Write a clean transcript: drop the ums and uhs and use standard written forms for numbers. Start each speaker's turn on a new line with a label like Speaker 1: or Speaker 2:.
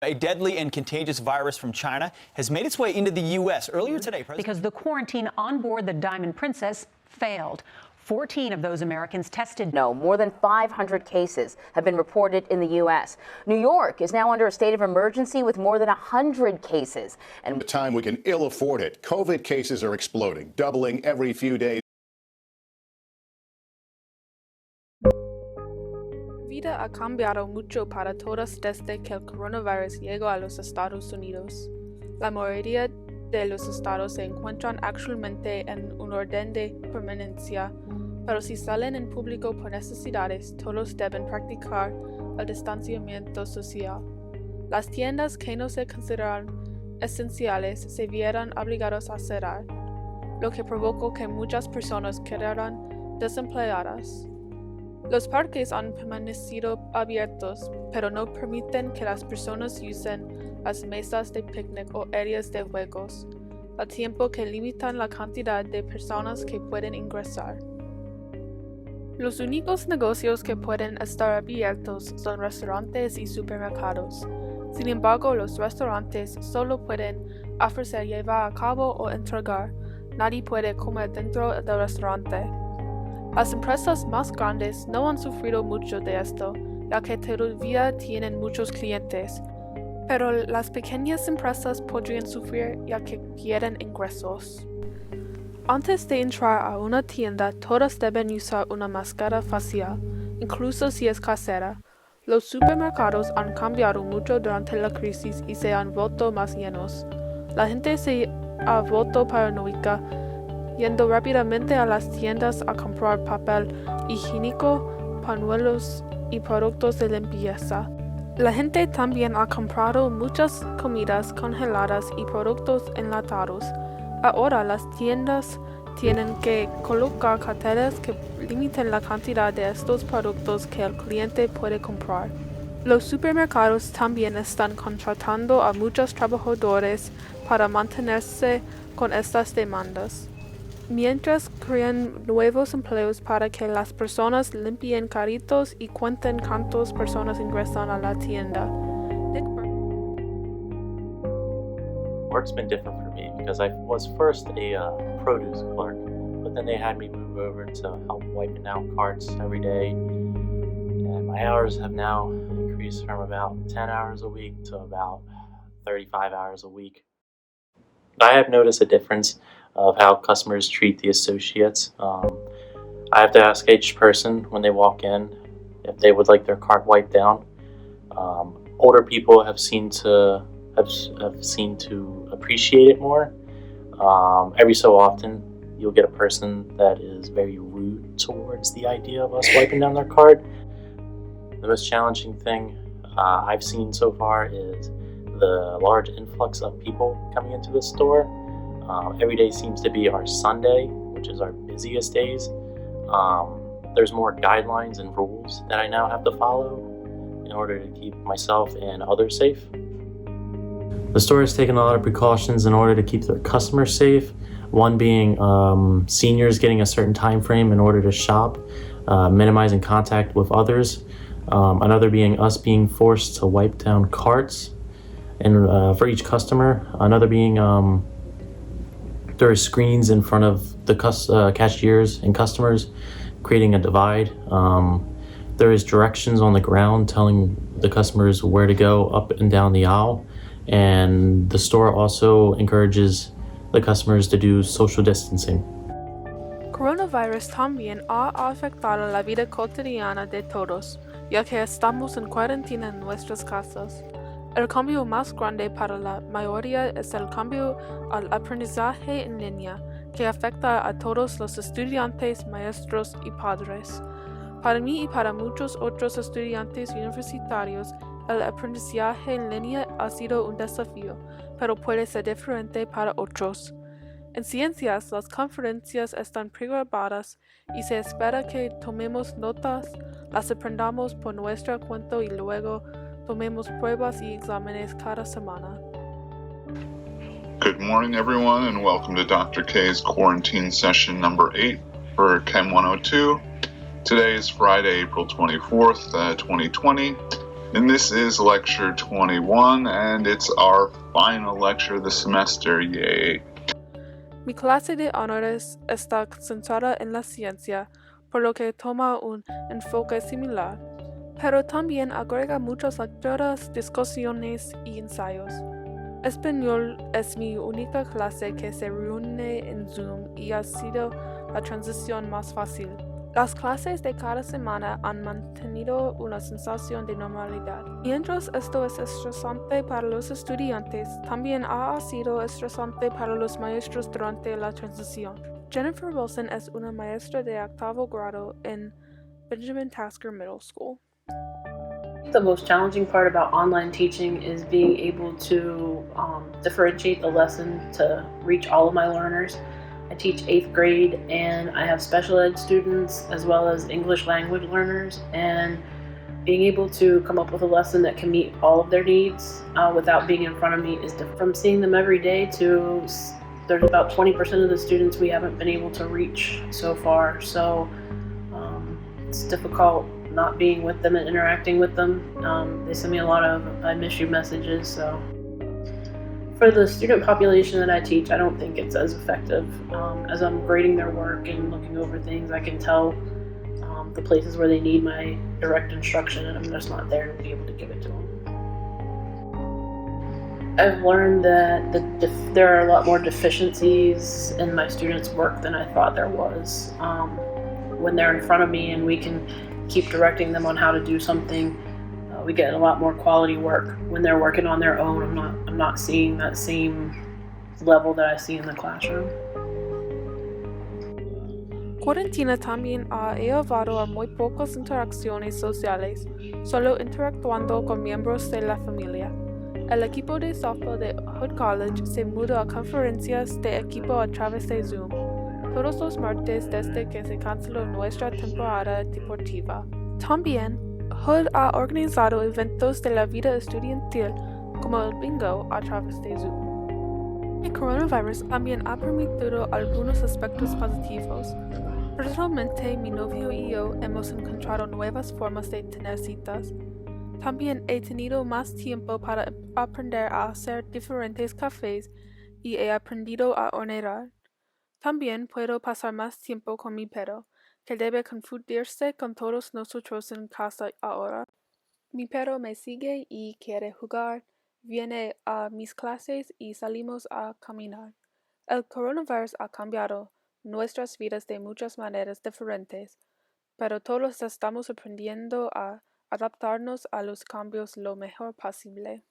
Speaker 1: A deadly and contagious virus from China has made its way into the U.S. earlier today.
Speaker 2: Because the quarantine on board the Diamond Princess failed. 14 of those Americans tested.
Speaker 3: No, more than 500 cases have been reported in the U.S. New York is now under a state of emergency with more than 100 cases.
Speaker 4: And the time we can ill afford it. COVID cases are exploding, doubling every few days.
Speaker 5: Vida ha cambiado mucho para todos desde que el coronavirus llegó a los Estados Unidos. La mayoría de los estados se encuentran actualmente en un orden de permanencia, pero si salen en público por necesidades, todos deben practicar el distanciamiento social. Las tiendas que no se consideran esenciales se vieron obligadas a cerrar, lo que provocó que muchas personas quedaran desempleadas. Los parques han permanecido abiertos, pero no permiten que las personas usen las mesas de picnic o áreas de juegos, al tiempo que limitan la cantidad de personas que pueden ingresar. Los únicos negocios que pueden estar abiertos son restaurantes y supermercados. Sin embargo, los restaurantes solo pueden ofrecer llevar a cabo o entregar. Nadie puede comer dentro del restaurante. Las empresas más grandes no han sufrido mucho de esto, ya que todavía tienen muchos clientes, pero las pequeñas empresas podrían sufrir ya que quieren ingresos. Antes de entrar a una tienda, todos deben usar una máscara facial, incluso si es casera. Los supermercados han cambiado mucho durante la crisis y se han vuelto más llenos. La gente se ha vuelto paranoica, yendo rápidamente a las tiendas a comprar papel higiénico, pañuelos y productos de limpieza. La gente también ha comprado muchas comidas congeladas y productos enlatados. Ahora las tiendas tienen que colocar carteles que limiten la cantidad de estos productos que el cliente puede comprar. Los supermercados también están contratando a muchos trabajadores para mantenerse con estas demandas, mientras crean nuevos empleos para que las personas limpien carritos y cuenten cuántas personas ingresan a la tienda.
Speaker 6: Work's been different for me because I was first a produce clerk, but then they had me move over to help wiping down carts every day, and my hours have now increased from about 10 hours a week to about 35 hours a week. I have noticed a difference of how customers treat the associates. I have to ask each person when they walk in if they would like their cart wiped down. Older people have seemed to appreciate it more. Every so often, you'll get a person that is very rude towards the idea of us wiping down their cart. The most challenging thing I've seen so far is the large influx of people coming into the store. Every day seems to be our Sunday, which is our busiest days. There's more guidelines and rules that I now have to follow in order to keep myself and others safe. The store has taken a lot of precautions in order to keep their customers safe. One being seniors getting a certain time frame in order to shop, minimizing contact with others. Another being us being forced to wipe down carts and for each customer. Another being there are screens in front of the cashiers and customers, creating a divide. There is directions on the ground telling the customers where to go up and down the aisle. And the store also encourages the customers to do social distancing.
Speaker 5: Coronavirus también ha afectado la vida cotidiana de todos, ya que estamos en cuarentena en nuestras casas. El cambio más grande para la mayoría es el cambio al aprendizaje en línea, que afecta a todos los estudiantes, maestros y padres. Para mí y para muchos otros estudiantes universitarios, el aprendizaje en línea ha sido un desafío, pero puede ser diferente para otros. En ciencias, las conferencias están pregrabadas y se espera que tomemos notas, las aprendamos por nuestra cuenta y luego tomemos pruebas y exámenes cada semana.
Speaker 7: Good morning, everyone, and welcome to Dr. K's quarantine session number 8 for Chem 102. Today is Friday, April 24th, 2020. And this is lecture 21, and it's our final lecture of the semester. Yay!
Speaker 5: Mi clase de honores está centrada en la ciencia, por lo que toma un enfoque similar, pero también agrega muchas lecturas, discusiones y ensayos. Español es mi única clase que se reúne en Zoom y ha sido la transición más fácil. Las clases de cada semana han mantenido una sensación de normalidad. Mientras esto es estresante para los estudiantes, también ha sido estresante para los maestros durante la transición. Jennifer Wilson es una maestra de 8º grado en Benjamin Tasker Middle School.
Speaker 8: The most challenging part about online teaching is being able to differentiate the lesson to reach all of my learners. I teach 8th grade and I have special ed students as well as English language learners, and being able to come up with a lesson that can meet all of their needs without being in front of me is different. From seeing them every day to there's about 20% of the students we haven't been able to reach so far, so it's difficult not being with them and interacting with them. They send me a lot of I miss you messages, so for the student population that I teach, I don't think it's as effective. As I'm grading their work and looking over things, I can tell the places where they need my direct instruction, and I'm just not there to be able to give it to them. I've learned that there are a lot more deficiencies in my students' work than I thought there was. When they're in front of me and we can keep directing them on how to do something, we get a lot more quality work. When they're working on their own, I'm not seeing that same level that I see in the classroom.
Speaker 5: Cuarentena también ha llevado a muy pocas interacciones sociales, solo interactuando con miembros de la familia. El equipo de softball de Hood College se mudó a conferencias de equipo a través de Zoom, todos los martes desde que se canceló nuestra temporada deportiva. También, Hood ha organizado eventos de la vida estudiantil, como el bingo, a través de Zoom. El coronavirus también ha permitido algunos aspectos positivos. Personalmente, mi novio y yo hemos encontrado nuevas formas de tener citas. También he tenido más tiempo para aprender a hacer diferentes cafés y he aprendido a hornear. También puedo pasar más tiempo con mi perro, que debe confundirse con todos nosotros en casa ahora. Mi perro me sigue y quiere jugar, viene a mis clases y salimos a caminar. El coronavirus ha cambiado nuestras vidas de muchas maneras diferentes, pero todos estamos aprendiendo a adaptarnos a los cambios lo mejor posible.